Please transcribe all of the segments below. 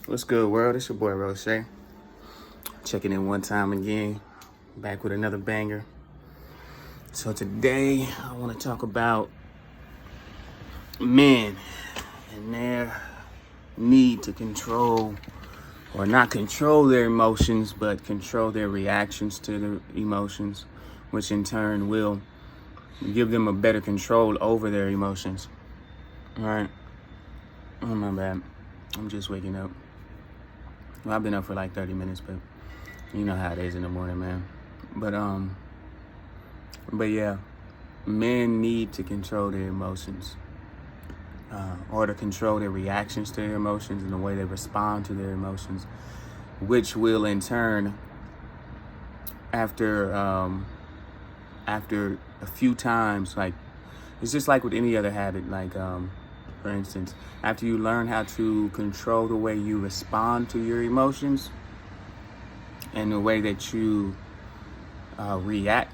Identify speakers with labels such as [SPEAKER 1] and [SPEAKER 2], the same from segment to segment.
[SPEAKER 1] What's good, world? It's your boy Roche. Checking in one time again, back with another banger. So today I want to talk about men and their need to control, or not control their emotions, but control their reactions to the emotions, which in turn will give them a better control over their emotions. All right. Oh, my bad. I'm just waking up. Well, I've been up for like 30 minutes, but you know how it is in the morning, man. But yeah, men need to control their emotions, or to control their reactions to their emotions and the way they respond to their emotions, which will in turn, after a few times, like it's just like with any other habit, like for instance, after you learn how to control the way you respond to your emotions and the way that you react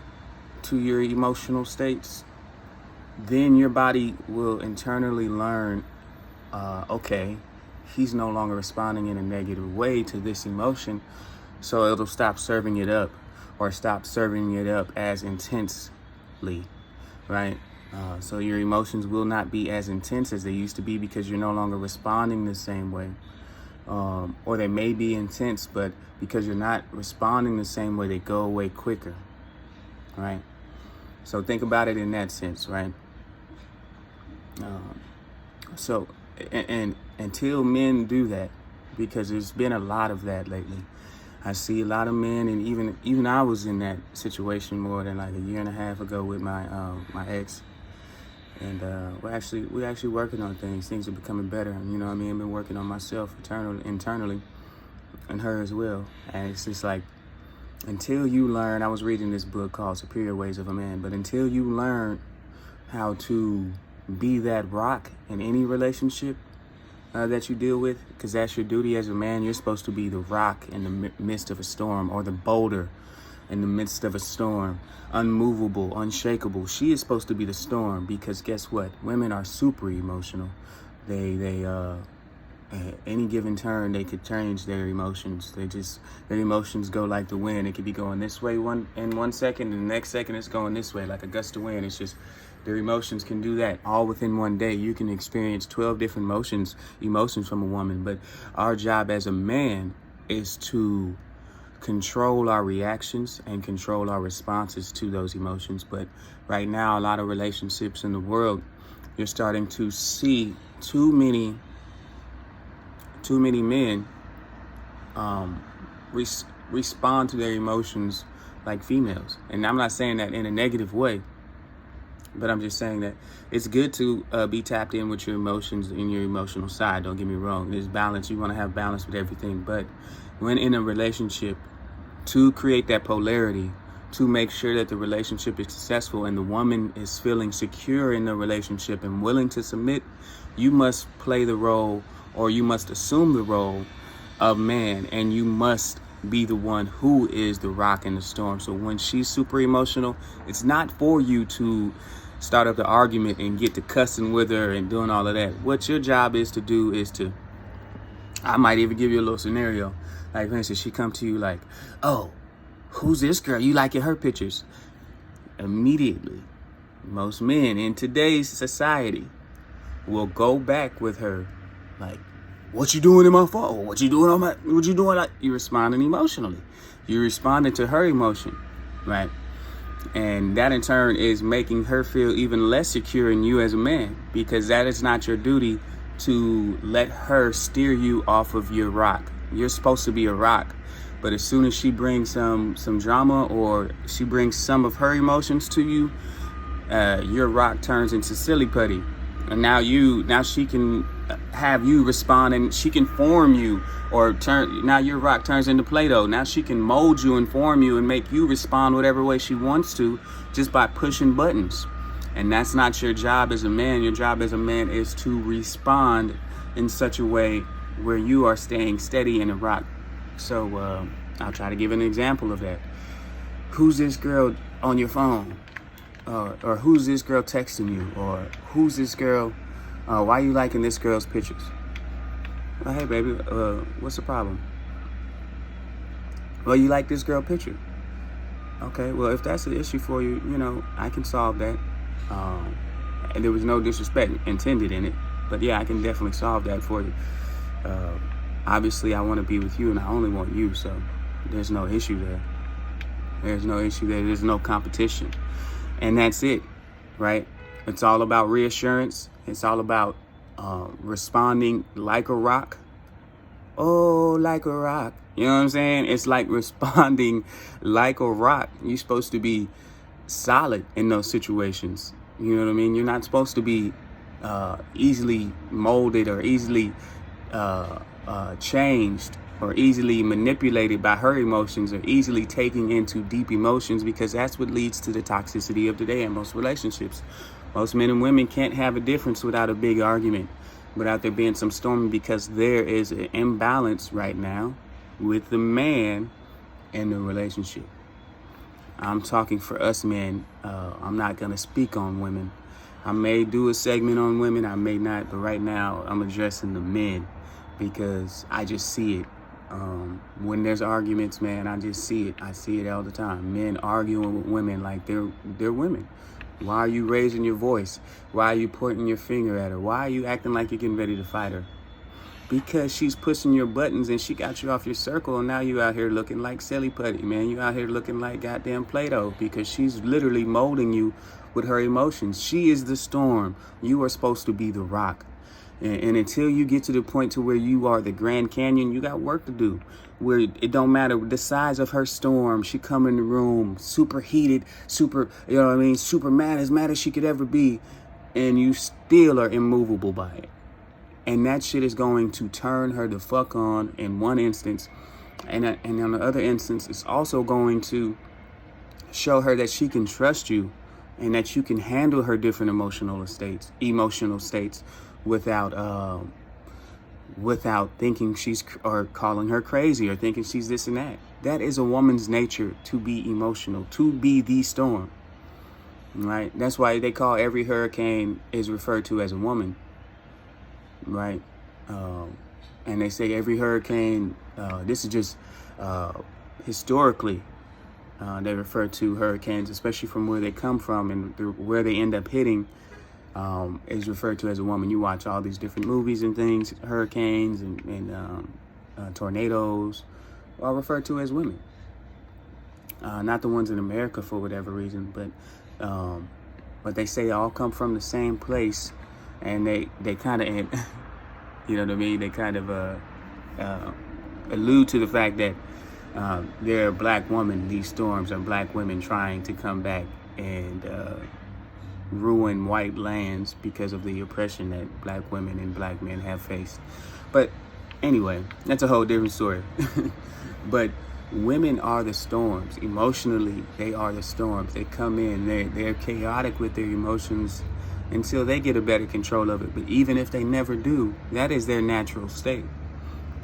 [SPEAKER 1] to your emotional states, then your body will internally learn, okay, he's no longer responding in a negative way to this emotion, so it'll stop serving it up, or stop serving it up as intensely, right? So your emotions will not be as intense as they used to be because you're no longer responding the same way. Or they may be intense, but because you're not responding the same way, they go away quicker, right? So think about it in that sense, right? And until men do that, because there's been a lot of that lately. I see a lot of men, and even I was in that situation more than like a year and a half ago with my ex. And we're actually working on things. Things are becoming better. You know what I mean? I've been working on myself internally, and her as well. And it's just like, until you learn, I was reading this book called Superior Ways of a Man, but until you learn how to be that rock in any relationship that you deal with, because that's your duty as a man. You're supposed to be the rock in the midst of a storm, or the boulder in the midst of a storm, unmovable, unshakable. She is supposed to be the storm, because guess what? Women are super emotional. They at any given turn, they could change their emotions. Their emotions go like the wind. It could be going this way in 1 second, and the next second it's going this way like a gust of wind. It's just, their emotions can do that all within one day. You can experience 12 different emotions from a woman. But our job as a man is to control our reactions and control our responses to those emotions. But right now, a lot of relationships in the world, you're starting to see too many men respond to their emotions like females. And I'm not saying that in a negative way, but I'm just saying that it's good to be tapped in with your emotions and your emotional side. Don't get me wrong. There's balance. You want to have balance with everything. But when in a relationship, to create that polarity, to make sure that the relationship is successful and the woman is feeling secure in the relationship and willing to submit, you must play the role, or you must assume the role of man, and you must be the one who is the rock in the storm. So when she's super emotional, it's not for you to start up the argument and get to cussing with her and doing all of that. What your job is to do is to, I might even give you a little scenario. Like, for instance, she come to you like, oh, who's this girl? You liking her pictures? Immediately, most men in today's society will go back with her like, what you doing in my phone? What you doing? Like, you're responding emotionally. You're responding to her emotion, right? And that in turn is making her feel even less secure in you as a man, because that is not your duty to let her steer you off of your rock. You're supposed to be a rock. But as soon as she brings some drama, or she brings some of her emotions to you, your rock turns into silly putty. And now she can have you respond, and she can form you, or now your rock turns into Play-Doh. Now she can mold you and form you and make you respond whatever way she wants to, just by pushing buttons. And that's not your job as a man. Your job as a man is to respond in such a way where you are staying steady in the rock. So I'll try to give an example of that. Who's this girl on your phone? Or who's this girl texting you? Or who's this girl? Why are you liking this girl's pictures? Well, hey, baby, what's the problem? Well, you like this girl picture. Okay, well, if that's an issue for you, I can solve that. Um, and there was no disrespect intended in it. But yeah, I can definitely solve that for you. Uh, Obviously, I want to be with you, and I only want you, so there's no issue there. There's no issue there. There's no competition. And that's it, right? It's all about reassurance. It's all about responding like a rock. Oh, like a rock. You know what I'm saying? It's like responding like a rock. You're supposed to be solid in those situations. You know what I mean? You're not supposed to be easily molded or easily changed or easily manipulated by her emotions or easily taking into deep emotions, because that's what leads to the toxicity of today in most relationships. Most men and women can't have a difference without a big argument, without there being some storming, because there is an imbalance right now with the man in the relationship. I'm talking for us men. I'm not going to speak on women. I may do a segment on women, I may not, but right now I'm addressing the men because I just see it. When there's arguments, man, I just see it. I see it all the time. Men arguing with women like they're women. Why are you raising your voice? Why are you pointing your finger at her? Why are you acting like you're getting ready to fight her? Because she's pushing your buttons and she got you off your circle, and now you out here looking like silly putty, man. You out here looking like goddamn Play-Doh because she's literally molding you with her emotions. She is the storm. You are supposed to be the rock. And until you get to the point to where you are the Grand Canyon, you got work to do. Where it don't matter the size of her storm. She come in the room super heated, super, super mad as she could ever be. And you still are immovable by it. And that shit is going to turn her the fuck on in one instance. And on the other instance, it's also going to show her that she can trust you and that you can handle her different emotional states without thinking she's, or calling her crazy or thinking she's this and that. That is a woman's nature, to be emotional, to be the storm, right? That's why they call every hurricane is referred to as a woman, right? And they say every hurricane, this is just historically, they refer to hurricanes, especially from where they come from and where they end up hitting, is referred to as a woman. You watch all these different movies and things, hurricanes and tornadoes are referred to as women. Not the ones in America for whatever reason, but they say all come from the same place, and they kind of, you know what I mean? They kind of allude to the fact that they're a black woman. These storms are black women trying to come back and ruin white lands because of the oppression that black women and black men have faced. But anyway, that's a whole different story. But women are the storms. Emotionally, they are the storms. They come in, they're chaotic with their emotions until they get a better control of it. But even if they never do, that is their natural state.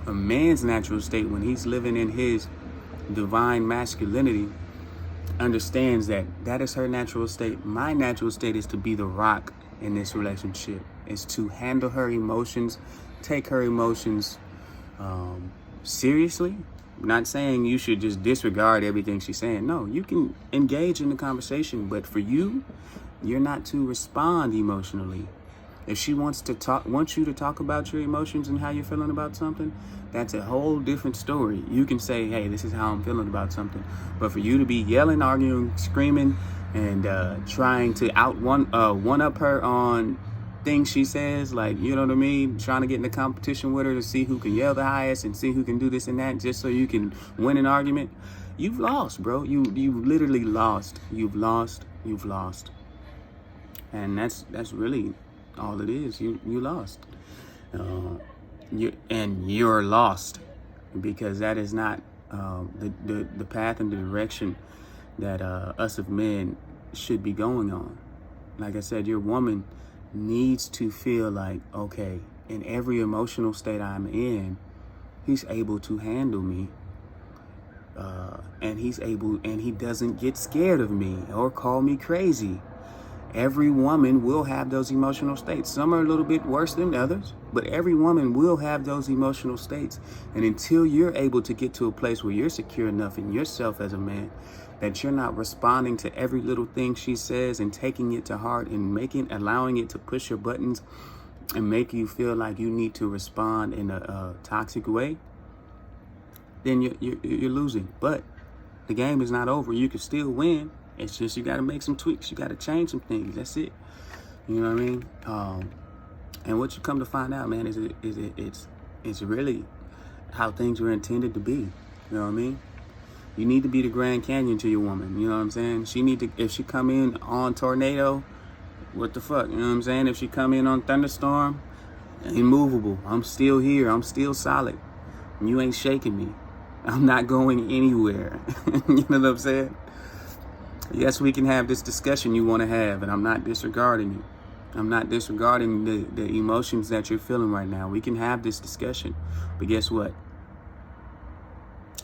[SPEAKER 1] A man's natural state, when he's living in his divine masculinity, understands that that is her natural state. My natural state is to be the rock in this relationship, is to handle her emotions, take her emotions seriously. I'm not saying you should just disregard everything she's saying. No, you can engage in the conversation, but for you, you're not to respond emotionally. If she wants you to talk about your emotions and how you're feeling about something, that's a whole different story. You can say, hey, this is how I'm feeling about something. But for you to be yelling, arguing, screaming, and trying to one up her on things she says, like, you know what I mean? Trying to get in a competition with her to see who can yell the highest and see who can do this and that just so you can win an argument. You've lost, bro. You've literally lost. You've lost. And that's really all it is. You lost. You're lost, because that is not the path and the direction that us of men should be going on. Like I said, your woman needs to feel like, okay, in every emotional state I'm in, he's able to handle me, and he doesn't get scared of me or call me crazy. Every woman will have those emotional states. Some are a little bit worse than others, but every woman will have those emotional states. And until you're able to get to a place where you're secure enough in yourself as a man, that you're not responding to every little thing she says and taking it to heart and allowing it to push your buttons and make you feel like you need to respond in a toxic way, then you're losing. But the game is not over. You can still win. It's just you got to make some tweaks. You got to change some things. That's it. You know what I mean? And what you come to find out, man, is it's really how things were intended to be. You know what I mean? You need to be the Grand Canyon to your woman. You know what I'm saying? She need to, if she come in on tornado, what the fuck? You know what I'm saying? If she come in on thunderstorm, immovable. I'm still here. I'm still solid. You ain't shaking me. I'm not going anywhere. You know what I'm saying? Yes, we can have this discussion you want to have, and I'm not disregarding you. I'm not disregarding the emotions that you're feeling right now. We can have this discussion. But guess what?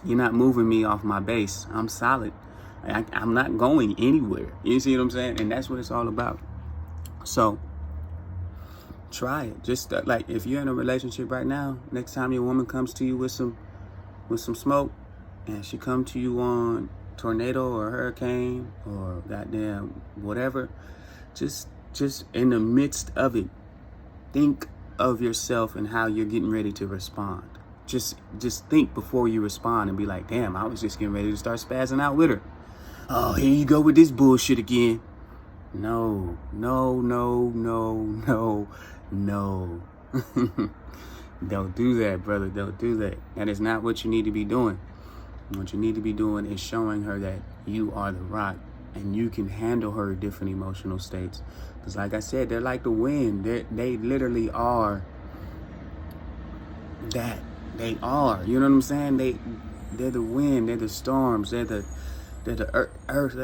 [SPEAKER 1] You're not moving me off my base. I'm solid. I'm not going anywhere. You see what I'm saying? And that's what it's all about. So try it. Just like if you're in a relationship right now, next time your woman comes to you with some smoke, and she come to you on tornado or hurricane or goddamn whatever, just in the midst of it, think of yourself and how you're getting ready to respond. Just think before you respond and be like, damn, I was just getting ready to start spazzing out with her. Oh, here you go with this bullshit again. No. Don't do that, brother. Don't do that. That is not what you need to be doing. What you need to be doing is showing her that you are the rock and you can handle her different emotional states. Because like I said, they're like the wind. They literally are that. They are. You know what I'm saying? They're the wind. They're the storms. They're the earth.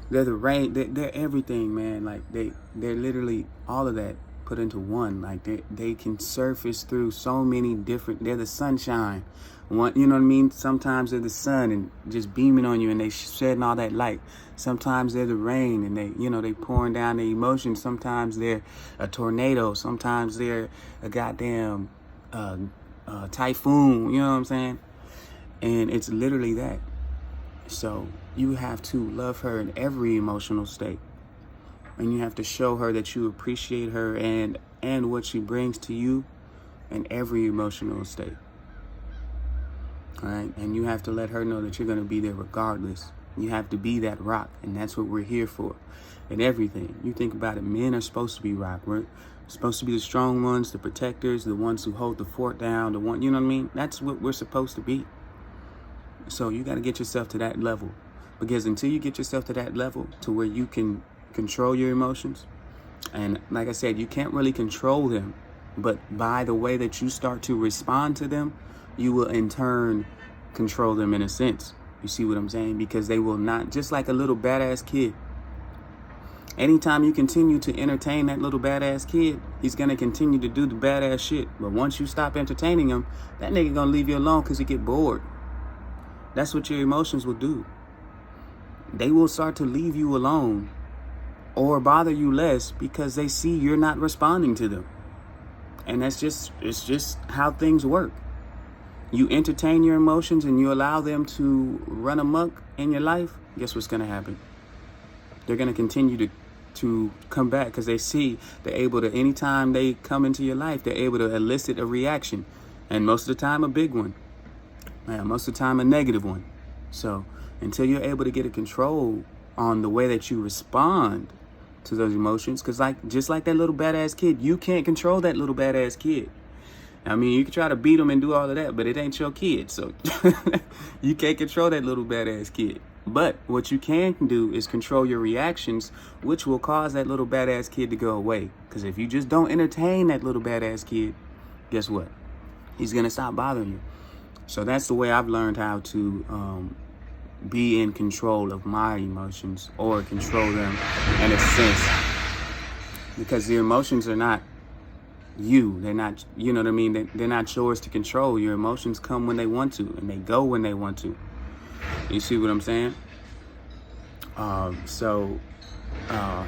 [SPEAKER 1] They're the rain. They're everything, man. Like they're literally all of that put into one. Like they can surface through so many different. They're the sunshine. You know what I mean? Sometimes they're the sun and just beaming on you, and they shedding all that light. Sometimes they're the rain, and they pouring down the emotions. Sometimes they're a tornado. Sometimes they're a goddamn typhoon. You know what I'm saying? And it's literally that. So you have to love her in every emotional state, and you have to show her that you appreciate her and what she brings to you in every emotional state. All right, and you have to let her know that you're going to be there regardless. You have to be that rock, and that's what we're here for. And everything you think about it, men are supposed to be rock. We're supposed to be the strong ones, the protectors, the ones who hold the fort down, you know what I mean? That's what we're supposed to be. So you got to get yourself to that level, because until you get yourself to that level to where you can control your emotions, and like I said, you can't really control them, but by the way that you start to respond to them, you will in turn control them in a sense. You see what I'm saying? Because they will not, just like a little badass kid. Anytime you continue to entertain that little badass kid, he's going to continue to do the badass shit. But once you stop entertaining him, that nigga going to leave you alone because he get bored. That's what your emotions will do. They will start to leave you alone or bother you less because they see you're not responding to them. And it's just how things work. You entertain your emotions and you allow them to run amok in your life, guess what's going to happen? They're going to continue to come back because they see they're able to, anytime they come into your life, they're able to elicit a reaction. And most of the time, a big one. Most of the time, a negative one. So until you're able to get a control on the way that you respond to those emotions, because just like that little badass kid, you can't control that little badass kid. I mean, you can try to beat them and do all of that, but it ain't your kid. So you can't control that little badass kid. But what you can do is control your reactions, which will cause that little badass kid to go away. Because if you just don't entertain that little badass kid, guess what? He's going to stop bothering you. So that's the way I've learned how to be in control of my emotions, or control them in a sense. Because the emotions are not you. They're not, you know what I mean? They're not yours to control. Your emotions come when they want to, and they go when they want to. You see what I'm saying? So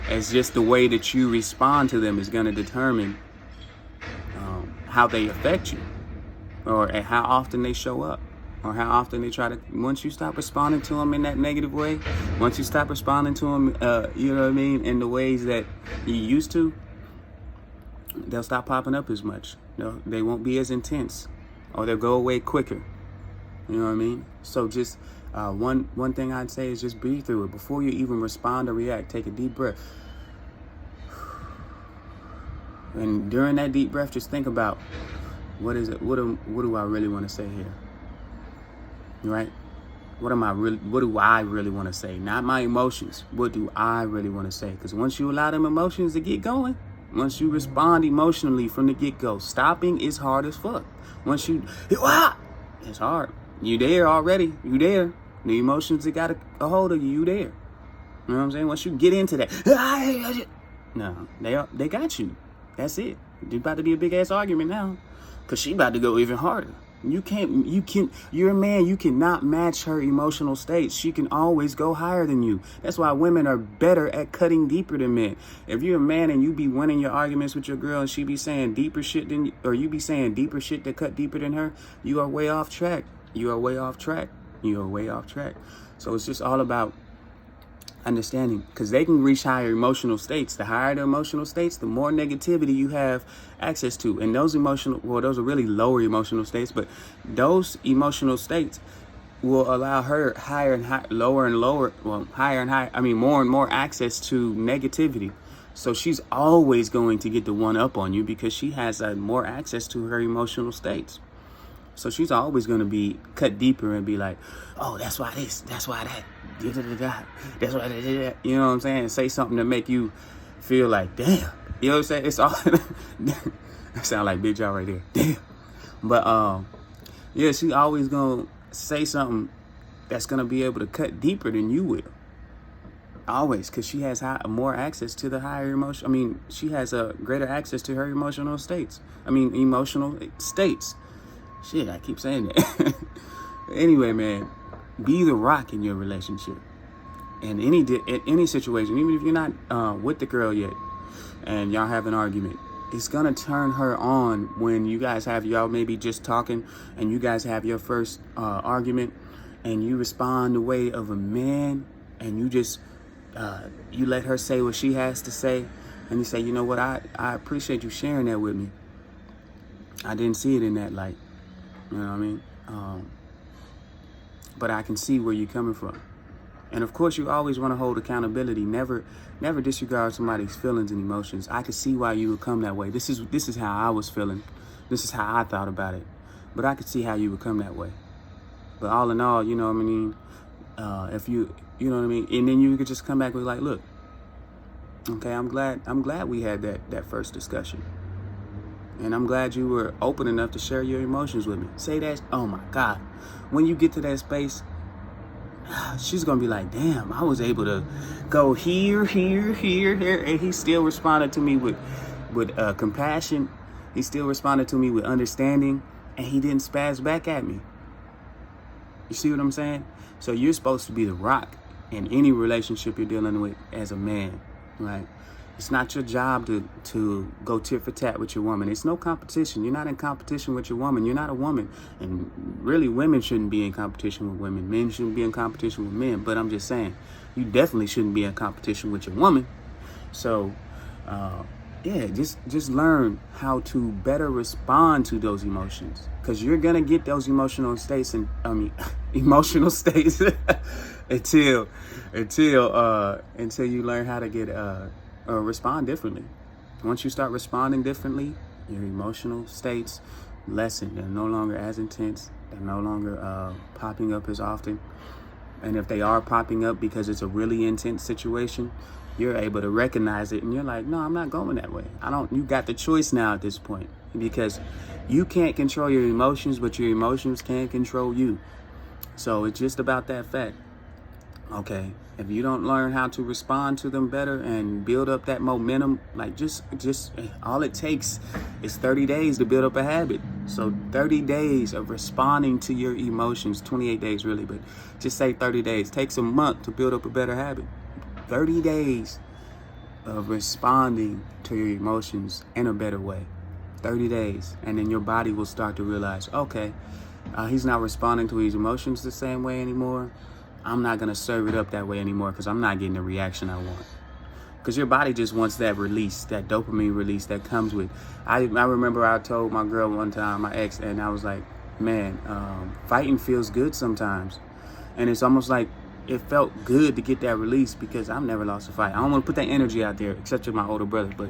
[SPEAKER 1] It's just the way that you respond to them is going to determine how they affect you, or how often they show up, or how often they try to. Once you stop responding to them in that negative way, once you stop responding to them, you know what I mean, in the ways that you used to, they'll stop popping up as much. They won't be as intense, or they'll go away quicker. You know what I mean? So just one thing I'd say is just breathe through it. Before you even respond or react, take a deep breath. And during that deep breath, just think about, what is it? What do I really want to say here? Right? What do I really want to say? Not my emotions. What do I really want to say? Because once you allow them emotions to get going, once you respond emotionally from the get-go, stopping is hard as fuck. Once you, it's hard. You there already. You there. The emotions that got a hold of you, you there. You know what I'm saying? Once you get into that, no, they got you. That's it. It's about to be a big ass argument now, because she about to go even harder. You're a man. You cannot match her emotional states. She can always go higher than you. That's why women are better at cutting deeper than men. If you're a man and you be winning your arguments with your girl and she be saying deeper shit than, or you be saying deeper shit that cut deeper than her, you are way off track. You are way off track. You are way off track. So it's just all about understanding, because they can reach higher emotional states. The higher the emotional states, the more negativity you have access to. And those those are really lower emotional states, but those emotional states will allow her higher and higher, lower and lower, higher and higher, more and more access to negativity. So she's always going to get the one up on you, because she has more access to her emotional states. So she's always going to be cut deeper and be like, oh, that's why this, that's why that, that's why that, you know what I'm saying? And say something to make you feel like, damn. You know what I'm saying? It's all, I sound like Big Jaw right there. Damn. But, yeah, she's always going to say something that's going to be able to cut deeper than you will. Always, because she has more access to the higher emotion. She has a greater access to her emotional states. Emotional states. Shit, I keep saying that. Anyway, man, be the rock in your relationship. In any situation, even if you're not with the girl yet and y'all have an argument, it's going to turn her on when you guys y'all maybe just talking and you guys have your first argument, and you respond the way of a man, and you just, you let her say what she has to say, and you say, you know what, I appreciate you sharing that with me. I didn't see it in that light. You know what I mean? But I can see where you're coming from. And of course, you always want to hold accountability. Never disregard somebody's feelings and emotions. I can see why you would come that way. This is how I was feeling. This is how I thought about it. But I could see how you would come that way. But all in all, you know what I mean? If you know what I mean? And then you could just come back with like, look, okay, I'm glad we had that first discussion. And I'm glad you were open enough to share your emotions with me. Say that. Oh my God. When you get to that space, she's going to be like, damn, I was able to go here. And he still responded to me with compassion. He still responded to me with understanding. And he didn't spaz back at me. You see what I'm saying? So you're supposed to be the rock in any relationship you're dealing with as a man, right? It's not your job to go tit for tat with your woman. It's no competition. You're not in competition with your woman. You're not a woman. And really, women shouldn't be in competition with women. Men shouldn't be in competition with men. But I'm just saying, you definitely shouldn't be in competition with your woman. So, yeah, just learn how to better respond to those emotions. Because you're going to get those emotional states emotional states until you learn how to get respond differently. Once you start responding differently, your emotional states lessen. They're no longer as intense. They're no longer popping up as often. And if they are popping up because it's a really intense situation, you're able to recognize it, and you're like, no, I'm not going that way. You got the choice now at this point, because you can't control your emotions, but your emotions can control you. So it's just about that fact. Okay, if you don't learn how to respond to them better and build up that momentum, like just all it takes is 30 days to build up a habit. So 30 days of responding to your emotions, 28 days really, but just say 30 days. Takes a month to build up a better habit. 30 days of responding to your emotions in a better way. 30 days. And then your body will start to realize, okay, he's not responding to his emotions the same way anymore. I'm not going to serve it up that way anymore because I'm not getting the reaction I want. Because your body just wants that release, that dopamine release that comes with. I remember I told my girl one time, my ex, and I was like, man, fighting feels good sometimes. And it's almost like it felt good to get that release because I've never lost a fight. I don't want to put that energy out there, except to my older brother, but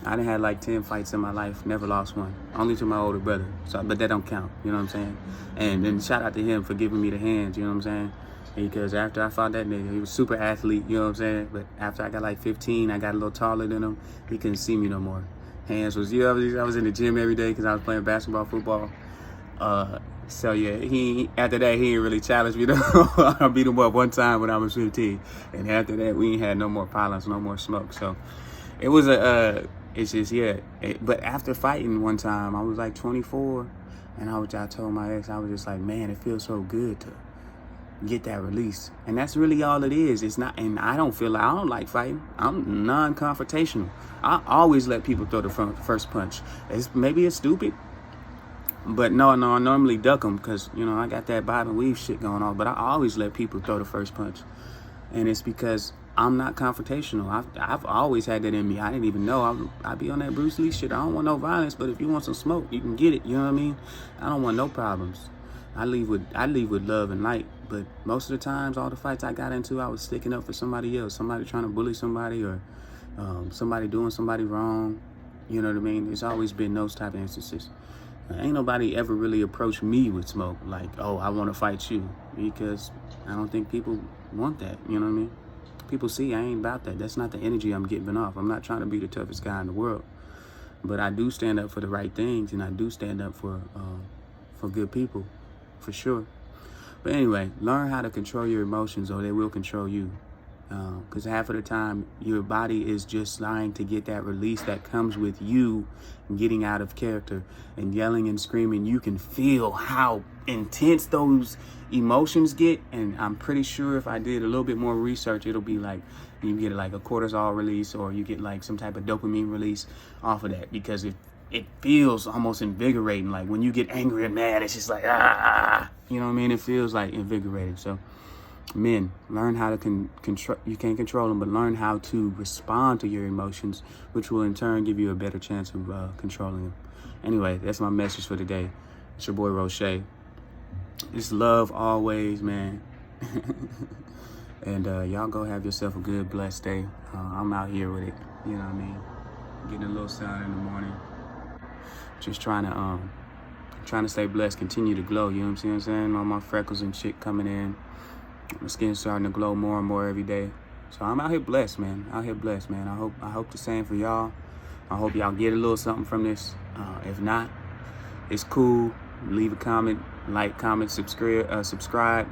[SPEAKER 1] I done had like 10 fights in my life, never lost one. Only to my older brother. So, but that don't count, you know what I'm saying? And then shout out to him for giving me the hands, you know what I'm saying? Because after I fought that nigga, he was super athlete, you know what I'm saying? But after I got like 15, I got a little taller than him. He couldn't see me no more. Hands was, I was in the gym every day because I was playing basketball, football. So yeah, after that, he didn't really challenge me though. I beat him up one time when I was 15. And after that, we ain't had no more problems, no more smoke. So it was it's just, yeah. But after fighting one time, I was like 24. And I told my ex, I was just like, man, it feels so good to get that release. And that's really all it is. It's not, and I don't like fighting. I'm non-confrontational. I always let people throw the first punch. Maybe it's stupid, but no, I normally duck them because, you know, I got that bob and weave shit going on, but I always let people throw the first punch. And it's because I'm not confrontational. I've always had that in me. I didn't even know. I'd be on that Bruce Lee shit. I don't want no violence, but if you want some smoke, you can get it. You know what I mean? I don't want no problems. I leave with love and light. But most of the times, all the fights I got into, I was sticking up for somebody else. Somebody trying to bully somebody or somebody doing somebody wrong. You know what I mean? It's always been those type of instances. Ain't nobody ever really approached me with smoke like, oh, I want to fight you. Because I don't think people want that. You know what I mean? People see I ain't about that. That's not the energy I'm giving off. I'm not trying to be the toughest guy in the world. But I do stand up for the right things, and I do stand up for good people, for sure. But anyway, learn how to control your emotions or they will control you. Because half of the time, your body is just trying to get that release that comes with you getting out of character and yelling and screaming. You can feel how intense those emotions get. And I'm pretty sure if I did a little bit more research, it'll be like you get like a cortisol release or you get like some type of dopamine release off of that, because it feels almost invigorating. Like when you get angry and mad, it's just like, you know what I mean? It feels like invigorating. So men, learn how to control. You can't control them, but learn how to respond to your emotions, which will in turn give you a better chance of controlling them. Anyway, that's my message for today. It's your boy Roche. Just love always, man. And y'all go have yourself a good, blessed day. I'm out here with it. You know what I mean? Getting a little sun in the morning. Just trying to stay blessed, continue to glow. You know what I'm saying? All my freckles and shit coming in. My skin's starting to glow more and more every day. So I'm out here blessed, man. I hope the same for y'all. I hope y'all get a little something from this. If not, it's cool. Leave a comment, like, comment, subscribe.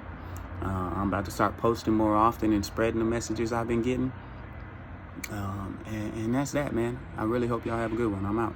[SPEAKER 1] I'm about to start posting more often and spreading the messages I've been getting. And that's that, man. I really hope y'all have a good one. I'm out.